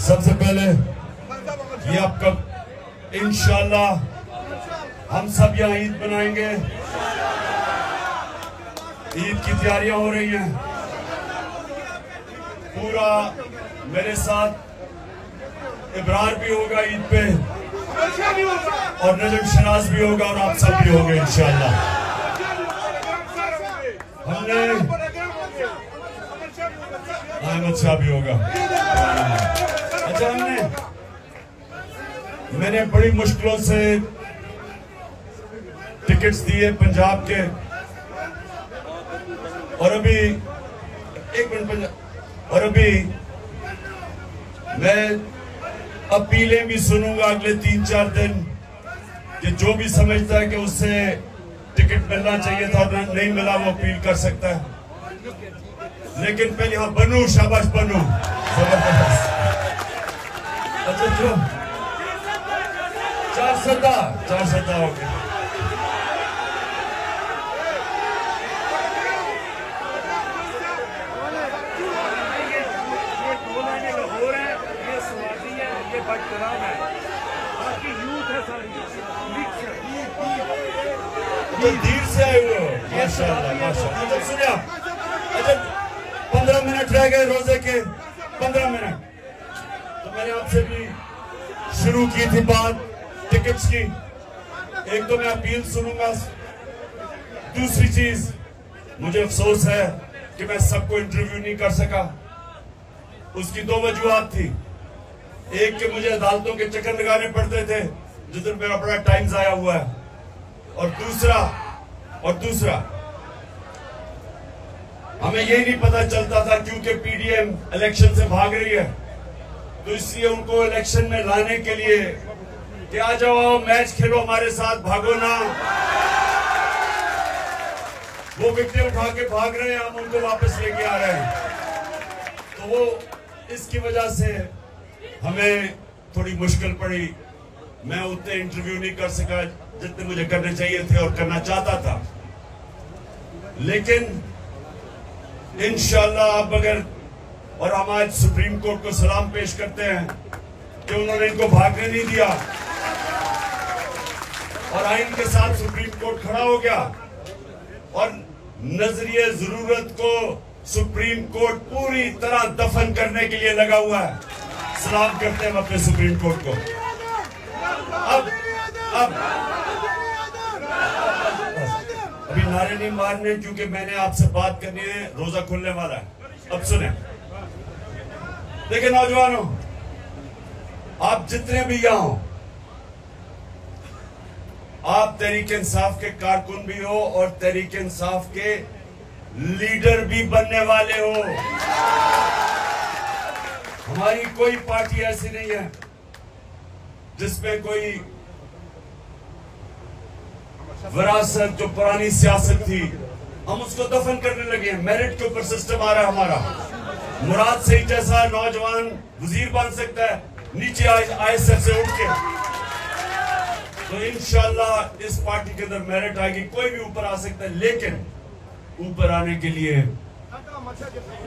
सबसे पहले ये आपका इंशाल्लाह हम सब यहाँ ईद मनाएंगे। ईद की तैयारियां हो रही हैं। पूरा मेरे साथ इब्रार भी होगा ईद पे और नजम शनाज भी होगा और आप सब भी होंगे इंशाल्लाह। हमने अहमद शाह भी होगा। अच्छा, मैंने बड़ी मुश्किलों से टिकट्स दिए पंजाब के और अभी एक मिनट और अभी मैं अपीलें भी सुनूंगा अगले 3-4 दिन कि जो भी समझता है कि उससे टिकट मिलना चाहिए था और नहीं मिला वो अपील कर सकता है। लेकिन पहले यहाँ बनू, शाबाश बनू, जबरदस्त। अच्छा जो 4 सदा हो गए। तो धीर से आए हुए हो, माशाअल्लाह माशाअल्लाह। अच्छा सुनिए आप, अच्छा 15 मिनट रह गए रोजे के, 15 मिनट। तो मैंने आपसे भी शुरू की थी बात टिकट्स की। एक तो मैं अपील सुनूंगा, दूसरी चीज मुझे अफसोस है कि मैं सबको इंटरव्यू नहीं कर सका। उसकी 2 वजूहात थी। एक कि मुझे अदालतों के चक्कर लगाने पड़ते थे जिधर मेरा बड़ा टाइम जाया हुआ है, और दूसरा हमें यही नहीं पता चलता था क्योंकि पीडीएम इलेक्शन से भाग रही है, तो इसलिए उनको इलेक्शन में लाने के लिए कि आ जाओ मैच खेलो हमारे साथ, भागो ना। वो विकेट उठा के भाग रहे हैं, हम उनको वापस लेके आ रहे हैं। तो वो इसकी वजह से हमें थोड़ी मुश्किल पड़ी। मैं उतने इंटरव्यू नहीं कर सका जितने मुझे करने चाहिए थे और करना चाहता था। लेकिन इंशाल्लाह अब अगर, और हम आज सुप्रीम कोर्ट को सलाम पेश करते हैं कि उन्होंने इनको भागने नहीं दिया और आइन के साथ सुप्रीम कोर्ट खड़ा हो गया और नजरिए जरूरत को सुप्रीम कोर्ट पूरी तरह दफन करने के लिए लगा हुआ है। सलाम करते हैं अपने सुप्रीम कोर्ट को। अब अभी नारे नहीं मारने क्योंकि मैंने आपसे बात करनी है, रोजा खुलने वाला है। अब सुने, देखिए नौजवानों, आप जितने भी यहां हो, आप तहरीक इंसाफ के कारकुन भी हो और तहरीक इंसाफ के लीडर भी बनने वाले हो। हमारी कोई पार्टी ऐसी नहीं है जिसमें कोई विरासत जो पुरानी सियासत थी हम उसको दफन करने लगे हैं। मेरिट के ऊपर सिस्टम आ रहा है हमारा। मुराद सही जैसा नौजवान वजीर बन सकता है नीचे आईएसएफ से उठ के। तो इंशाल्लाह इस पार्टी के अंदर मेरिट आएगी, कोई भी ऊपर आ सकता है। लेकिन ऊपर आने के लिए,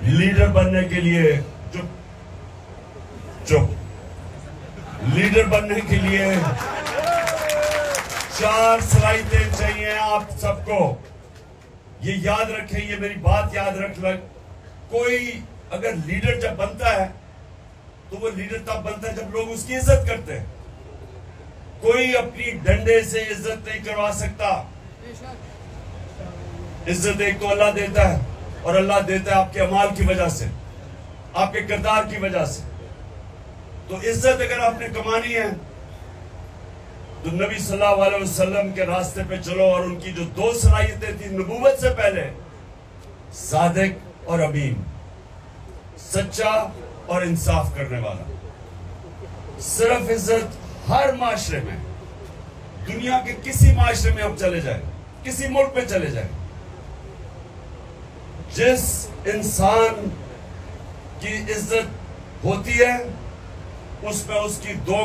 लीडर बनने के लिए, चुप लीडर बनने के लिए 4 सलाहियतें चाहिए आप सबको। ये याद रखें, ये मेरी बात याद रख लग। कोई अगर लीडर जब बनता है तो वो लीडर तब बनता है जब लोग उसकी इज्जत करते हैं। कोई अपनी डंडे से इज्जत नहीं करवा सकता। इज्जत एक तो अल्लाह देता है और अल्लाह देता है आपके अमाल की वजह से, आपके किरदार की वजह से। तो इज्जत अगर आपने कमानी है तो नबी सल्लल्लाहु अलैहि वसल्लम के रास्ते पे चलो। और उनकी जो 2 सलाहियतें थी नबूवत से पहले, सादिक और अमीन, सच्चा और इंसाफ करने वाला। सिर्फ इज्जत हर माशरे में, दुनिया के किसी माशरे में आप चले जाए, किसी मुल्क में चले जाए, जिस इंसान की इज्जत होती है उसमें उसकी दो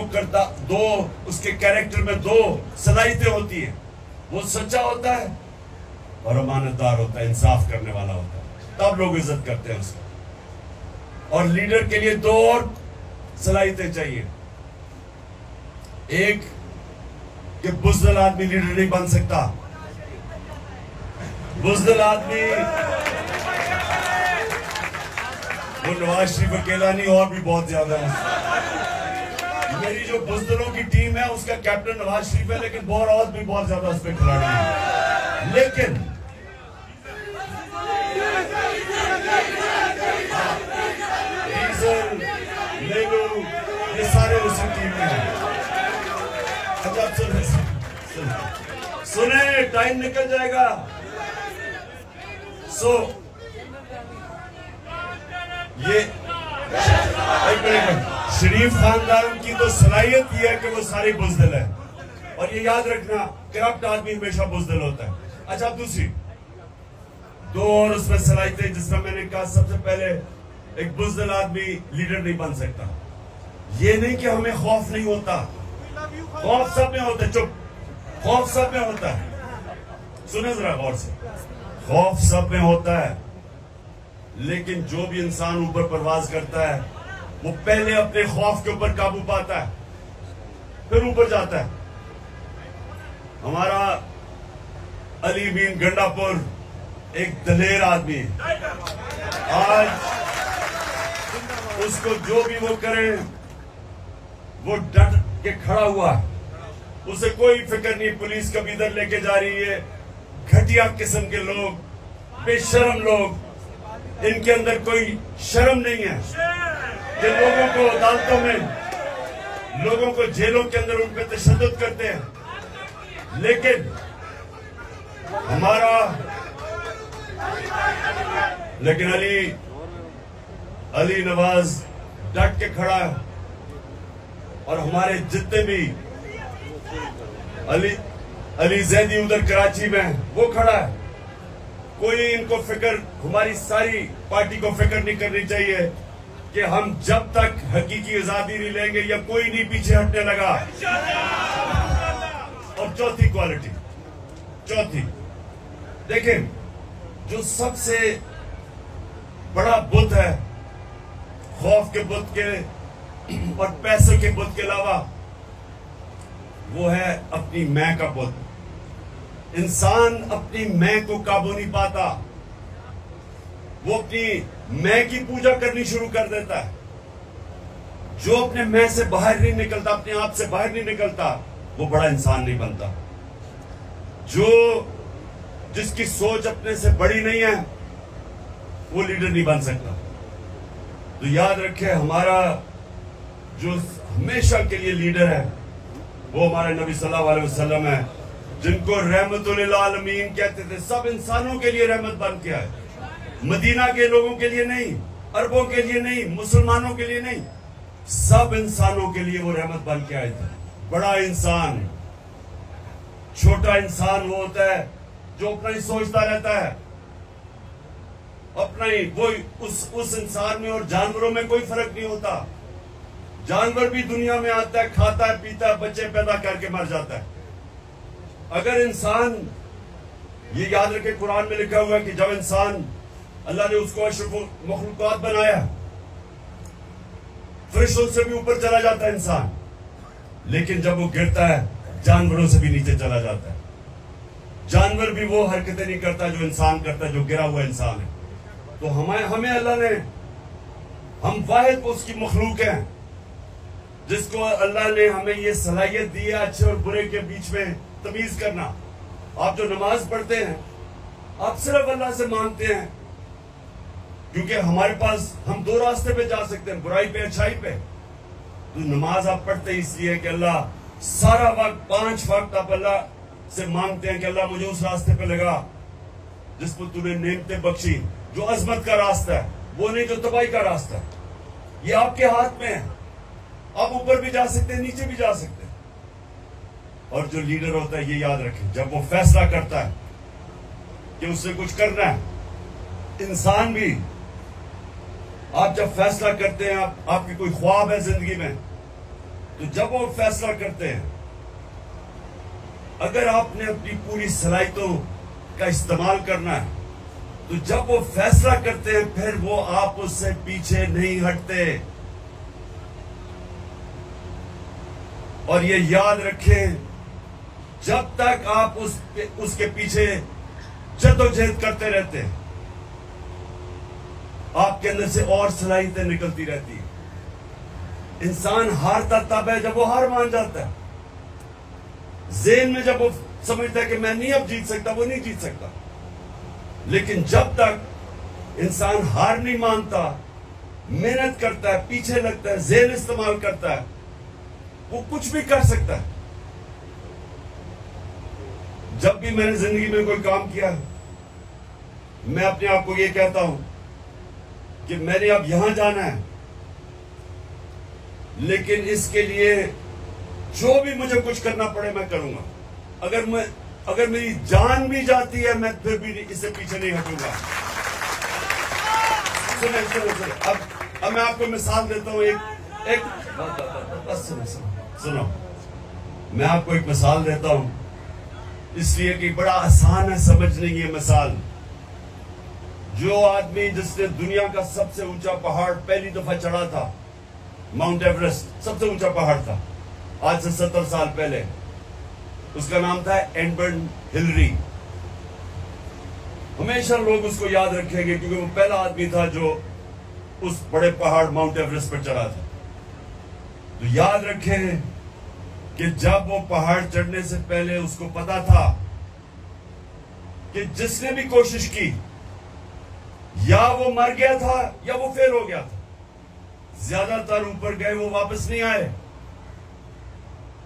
उसके कैरेक्टर में 2 सलाहियतें होती है। वो सच्चा होता है और अमानतदार होता है, इंसाफ करने वाला होता है, तब लोग इज्जत करते हैं उसको। और लीडर के लिए 2 और सलाहियतें चाहिए। एक कि बुज़दिल आदमी लीडर नहीं बन सकता। बुज़दिल आदमी वो नवाज शरीफ अकेला नहीं, और भी बहुत ज्यादा है। मेरी जो बुज़दिलों की टीम है उसका कैप्टन नवाज शरीफ है, लेकिन और भी बहुत ज्यादा उस पर खिलाड़ी है। लेकिन ये सारे उसी टीम में हैं। अच्छा सुने, टाइम निकल जाएगा। ये एक मिनट, शरीफ खानदान की तो सलाहियत यह है कि वो सारे बुज़दिल है, और ये याद रखना करप्ट आदमी हमेशा बुज़दिल होता है। अच्छा दूसरी दो और उसमें सलाहियतें, जिसमें मैंने कहा सबसे पहले एक बुज़दिल आदमी लीडर नहीं बन सकता। ये नहीं कि हमें खौफ नहीं होता, खौफ सब में होता है। चुप, खौफ सब में होता है। सुने जरा गौर से, खौफ सब में होता है, लेकिन जो भी इंसान ऊपर परवाज करता है वो पहले अपने खौफ के ऊपर काबू पाता है, फिर ऊपर जाता है। हमारा अली मीन गंडापुर एक दलेर आदमी है। आज उसको जो भी वो करे वो डट के खड़ा हुआ है, उसे कोई फिक्र नहीं पुलिस कभी इधर लेके जा रही है। घटिया किस्म के लोग, बेशर्म लोग, इनके अंदर कोई शर्म नहीं है। ये लोगों को अदालतों में, लोगों को जेलों के अंदर उन पर तशद्दुद करते हैं, लेकिन अली नवाज डट के खड़ा है, और हमारे जितने भी अली जैदी उधर कराची में वो खड़ा है। कोई इनको फिक्र, हमारी सारी पार्टी को फिक्र नहीं करनी चाहिए कि हम जब तक हकीकी आजादी नहीं लेंगे या कोई नहीं पीछे हटने लगा। और चौथी क्वालिटी, चौथी देखें, जो सबसे बड़ा बुत है खौफ के बुत के और पैसों के बुत के अलावा, वो है अपनी मैं का बुत। इंसान अपनी मैं को काबू नहीं पाता, वो अपनी मैं की पूजा करनी शुरू कर देता है। जो अपने मैं से बाहर नहीं निकलता, अपने आप से बाहर नहीं निकलता, वो बड़ा इंसान नहीं बनता। जिसकी सोच अपने से बड़ी नहीं है वो लीडर नहीं बन सकता। तो याद रखें, हमारा जो हमेशा के लिए लीडर है वो हमारे नबी सल्लल्लाहु अलैहि वसल्लम है, जिनको रहमतुल आलमीन कहते थे। सब इंसानों के लिए रहमत बन के आए, मदीना के लोगों के लिए नहीं, अरबों के लिए नहीं, मुसलमानों के लिए नहीं, सब इंसानों के लिए वो रहमत बन के आए थे। बड़ा इंसान, छोटा इंसान वो होता है जो अपना ही सोचता रहता है, अपना ही। वो उस इंसान में और जानवरों में कोई फर्क नहीं होता। जानवर भी दुनिया में आता है, खाता है, पीता है, बच्चे पैदा करके मर जाता है। अगर इंसान, ये याद रखे कुरान में लिखा हुआ है कि जब इंसान, अल्लाह ने उसको अशरफुल मखलूकात बनाया, फरिश्तों से भी ऊपर चला जाता है इंसान, लेकिन जब वो गिरता है जानवरों से भी नीचे चला जाता है। जानवर भी वो हरकतें नहीं करता जो इंसान करता है, जो गिरा हुआ इंसान है। तो हमें अल्लाह ने, हम वाहिद उसकी मखलूक हैं जिसको अल्लाह ने हमें ये सलाहियत दी है अच्छे और बुरे के बीच में तमीज करना। आप जो नमाज पढ़ते हैं, आप सिर्फ अल्लाह से मांगते हैं, क्योंकि हमारे पास, हम दो रास्ते पे जा सकते हैं, बुराई पे, अच्छाई पे। तो नमाज आप पढ़ते इसलिए कि अल्लाह, सारा वक्त 5 वक्त आप अल्लाह से मांगते हैं कि अल्लाह मुझे उस रास्ते पे लगा जिस पर तूने नेमतें बख्शी, जो अजमत का रास्ता है, वो नहीं जो तबाही का रास्ता है। ये आपके हाथ में है, आप ऊपर भी जा सकते हैं, नीचे भी जा सकते हैं। और जो लीडर होता है, ये याद रखें, जब वो फैसला करता है कि उससे कुछ करना है, इंसान भी, आप जब फैसला करते हैं, आपकी कोई ख्वाब है जिंदगी में, तो जब वो फैसला करते हैं, अगर आपने अपनी पूरी सलाहियतों का इस्तेमाल करना है, तो जब वो फैसला करते हैं, फिर वो आप उससे पीछे नहीं हटते। और ये याद रखें, जब तक आप उसके पीछे जद्दोजहद करते रहते हैं, आपके अंदर से और सलाहियतें निकलती रहती है। इंसान हारता तब है जब वो हार मान जाता है। ज़हन में जब वो समझता है कि मैं नहीं अब जीत सकता, वो नहीं जीत सकता। लेकिन जब तक इंसान हार नहीं मानता, मेहनत करता है, पीछे लगता है, ज़हन इस्तेमाल करता है, वो कुछ भी कर सकता है। जब भी मैंने जिंदगी में कोई काम किया, मैं अपने आप को ये कहता हूं कि मैंने अब यहां जाना है, लेकिन इसके लिए जो भी मुझे कुछ करना पड़े मैं करूंगा। अगर मेरी जान भी जाती है, मैं फिर भी इससे पीछे नहीं हटूंगा। सुनो। अब मैं आपको मिसाल देता हूं। सुनो, मैं आपको एक मिसाल देता हूं, इसलिए कि बड़ा आसान है समझने की ये मिसाल। जो आदमी जिसने दुनिया का सबसे ऊंचा पहाड़ पहली दफा चढ़ा था, माउंट एवरेस्ट सबसे ऊंचा पहाड़ था, आज से 70 साल पहले, उसका नाम था एडमंड हिलरी। हमेशा लोग उसको याद रखेंगे क्योंकि वो पहला आदमी था जो उस बड़े पहाड़ माउंट एवरेस्ट पर चढ़ा था। तो याद रखें कि जब वो पहाड़ चढ़ने से पहले उसको पता था कि जिसने भी कोशिश की या वो मर गया था या वो फेल हो गया था। ज्यादातर ऊपर गए, वो वापस नहीं आए।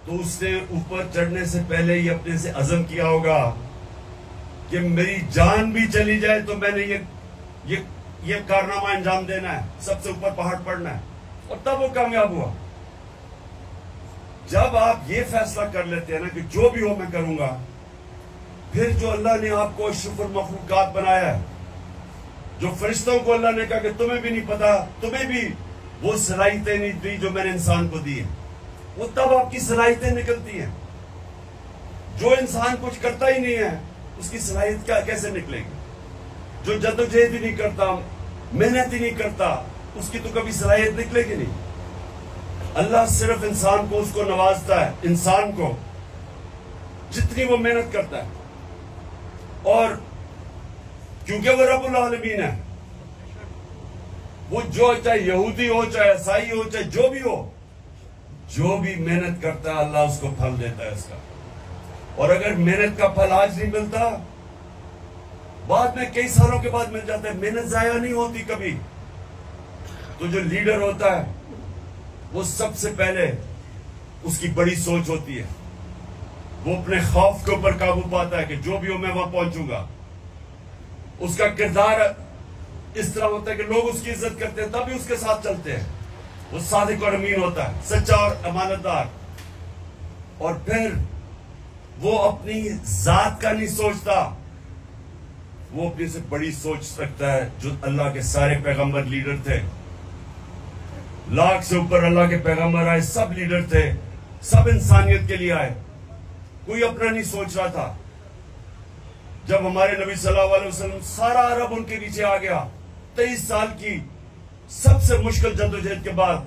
तो उसने ऊपर चढ़ने से पहले ही अपने से अज़म किया होगा कि मेरी जान भी चली जाए तो मैंने ये कारनामा अंजाम देना है, सबसे ऊपर पहाड़ पड़ना है। और तब वो कामयाब हुआ। जब आप ये फैसला कर लेते हैं ना कि जो भी हो मैं करूंगा, फिर जो अल्लाह ने आपको अशरफुल मखलूकात बनाया है, जो फरिश्तों को अल्लाह ने कहा कि तुम्हें भी नहीं पता, तुम्हें भी वो सलाहियतें नहीं दी जो मैंने इंसान को दी है, वो तब आपकी सलाहियतें निकलती हैं। जो इंसान कुछ करता ही नहीं है, उसकी सलाहियत क्या कैसे निकलेगी? जो जद्दोजहद ही नहीं करता, मेहनत ही नहीं करता, उसकी तो कभी सलाहियत निकलेगी नहीं। अल्लाह सिर्फ इंसान को उसको नवाजता है, इंसान को जितनी वो मेहनत करता है। और क्योंकि वो रब्बुल आलमीन है, वो जो चाहे यहूदी हो, चाहे ईसाई हो, चाहे जो भी हो, जो भी मेहनत करता है अल्लाह उसको फल देता है उसका। और अगर मेहनत का फल आज नहीं मिलता, बाद में कई सालों के बाद मिल जाता है। मेहनत जाया नहीं होती कभी। तो जो लीडर होता है वो सबसे पहले उसकी बड़ी सोच होती है, वो अपने खौफ के ऊपर काबू पाता है कि जो भी हो मैं वहां पहुंचूंगा। उसका किरदार इस तरह होता है कि लोग उसकी इज्जत करते हैं, तभी उसके साथ चलते हैं। वो सादिक और अमीन होता है, सच्चा और अमानतदार। और फिर वो अपनी जात का नहीं सोचता, वो अपने से बड़ी सोच रखता है। जो अल्लाह के सारे पैगंबर लीडर थे, लाख से ऊपर अल्लाह के पैगंबर आए, सब लीडर थे, सब इंसानियत के लिए आए, कोई अपना नहीं सोच रहा था। जब हमारे नबी सल्लल्लाहु अलैहि वसल्लम, सारा अरब उनके नीचे आ गया 23 साल की सबसे मुश्किल जद्दोजहद के बाद,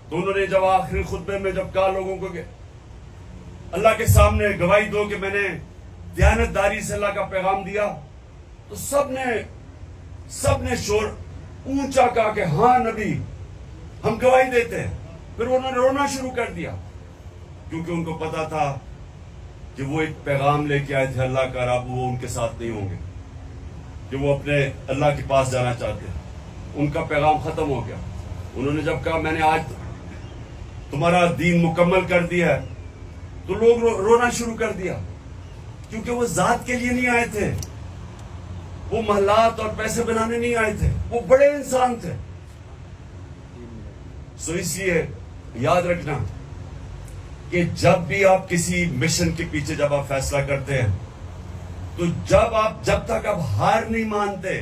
तो उन्होंने जब आखिरी खुतबे में जब कहा लोगों को कि अल्लाह के सामने गवाही दो कि मैंने दयानतदारी से अल्लाह का पैगाम दिया, तो सबने शोर ऊंचा कहा कि हाँ नबी, हम गवाही देते हैं। फिर उन्होंने रोना शुरू कर दिया, क्योंकि उनको पता था कि वो एक पैगाम लेके आए थे अल्लाह का, अब वो उनके साथ नहीं होंगे, कि वो अपने अल्लाह के पास जाना चाहते हैं। उनका पैगाम खत्म हो गया। उन्होंने जब कहा मैंने आज तुम्हारा दीन मुकम्मल कर दिया है, तो लोग रोना शुरू कर दिया, क्योंकि वो जात के लिए नहीं आए थे, वो महलात और पैसे बनाने नहीं आए थे, वो बड़े इंसान थे। सो इसलिए याद रखना कि जब भी आप किसी मिशन के पीछे जब आप फैसला करते हैं, तो जब तक आप हार नहीं मानते,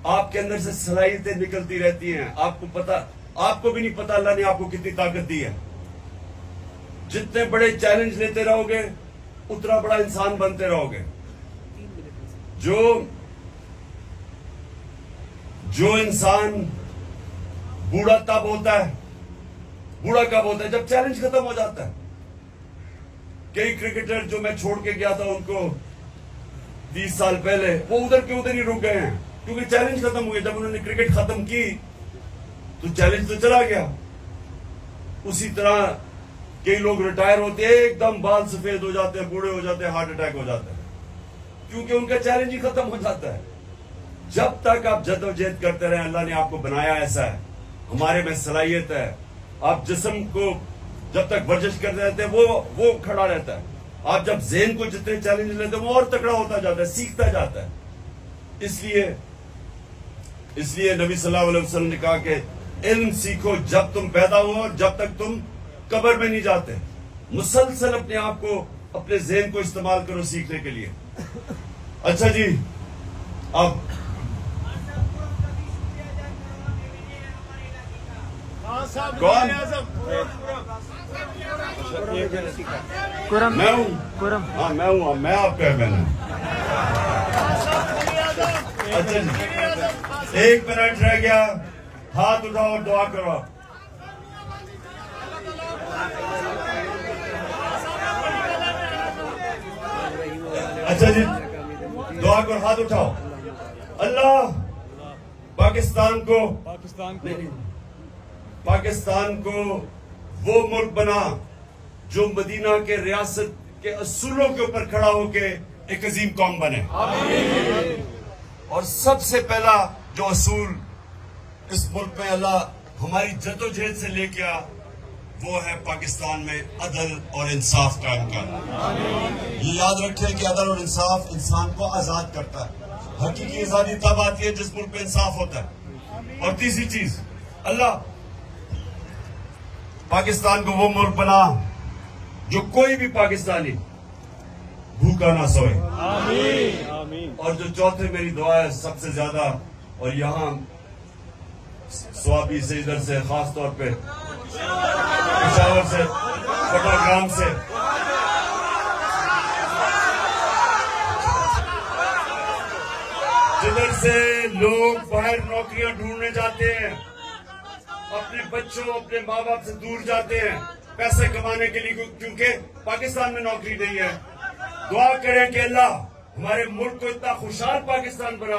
आपके अंदर से सलाहियतें निकलती रहती हैं। आपको भी नहीं पता अल्लाह ने आपको कितनी ताकत दी है। जितने बड़े चैलेंज लेते रहोगे, उतना बड़ा इंसान बनते रहोगे। जो इंसान बूढ़ा तब होता है बूढ़ा कब होता है? जब चैलेंज खत्म हो जाता है। कई क्रिकेटर जो मैं छोड़ के गया था उनको 20 साल पहले, वो उधर के उधर ही रुक गए हैं, क्योंकि चैलेंज खत्म हो गया। जब उन्होंने क्रिकेट खत्म की तो चैलेंज तो चला गया। उसी तरह कई लोग रिटायर होते हैं, एकदम बाल सफेद हो जाते हैं, बूढ़े हो जाते हैं, हार्ट अटैक हो जाता है, क्योंकि उनका चैलेंज ही खत्म हो जाता है। जब तक आप जद्दोजहद करते रहे, अल्लाह ने आपको बनाया ऐसा है, हमारे में सलाहियत है। आप जिस्म को जब तक वर्जिश करते रहते हैं वो खड़ा रहता है। आप जब ज़हन को जितने चैलेंज लेते हैं वो और तगड़ा होता जाता है, सीखता जाता है। इसलिए नबी सल्लल्लाहु अलैहि वसल्लम ने कहा कि इल्म सीखो जब तुम पैदा हो और जब तक तुम कब्र में नहीं जाते। मुसलसल अपने आप को, अपने ज़हन को इस्तेमाल करो सीखने के लिए। अच्छा जी, अब कौन? मैं हूँ। हाँ मैं हूँ, मैं आपका बहन। अच्छा जी, 1 मिनट रह गया, हाथ उठाओ और दुआ करो। अच्छा जी, दुआ करो, हाथ उठाओ। अल्लाह पाकिस्तान को वो मुल्क बना जो मदीना के रियासत के असूलों के ऊपर खड़ा होके एक अजीम कौम बने। और सबसे पहला जो असूल इस मुल्क में अल्लाह हमारी जद्दोजहद से लेके आ, वो है पाकिस्तान में अदल और इंसाफ कायम करना। ये याद रखें कि अदल और इंसाफ इंसान को आजाद करता है। हकीकी आजादी तब आती है जिस मुल्क में इंसाफ होता है। और तीसरी चीज, अल्लाह पाकिस्तान को वो मुल्क बना जो कोई भी पाकिस्तानी भूखा ना सोए। आमीन। और जो चौथे मेरी दुआ है सबसे ज्यादा, और यहाँ स्वाबी से, इधर से, खास तौर पे पेशावर से, चट्टग्राम से, जिधर से लोग बाहर नौकरियां ढूंढने जाते हैं, अपने बच्चों, अपने माँ बाप से दूर जाते हैं पैसे कमाने के लिए, क्योंकि पाकिस्तान में नौकरी नहीं है। दुआ करें कि अल्लाह हमारे मुल्क को इतना खुशहाल पाकिस्तान बना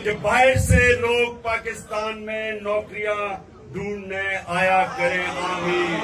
कि बाहर से लोग पाकिस्तान में नौकरियां ढूंढने आया करें। आमीन।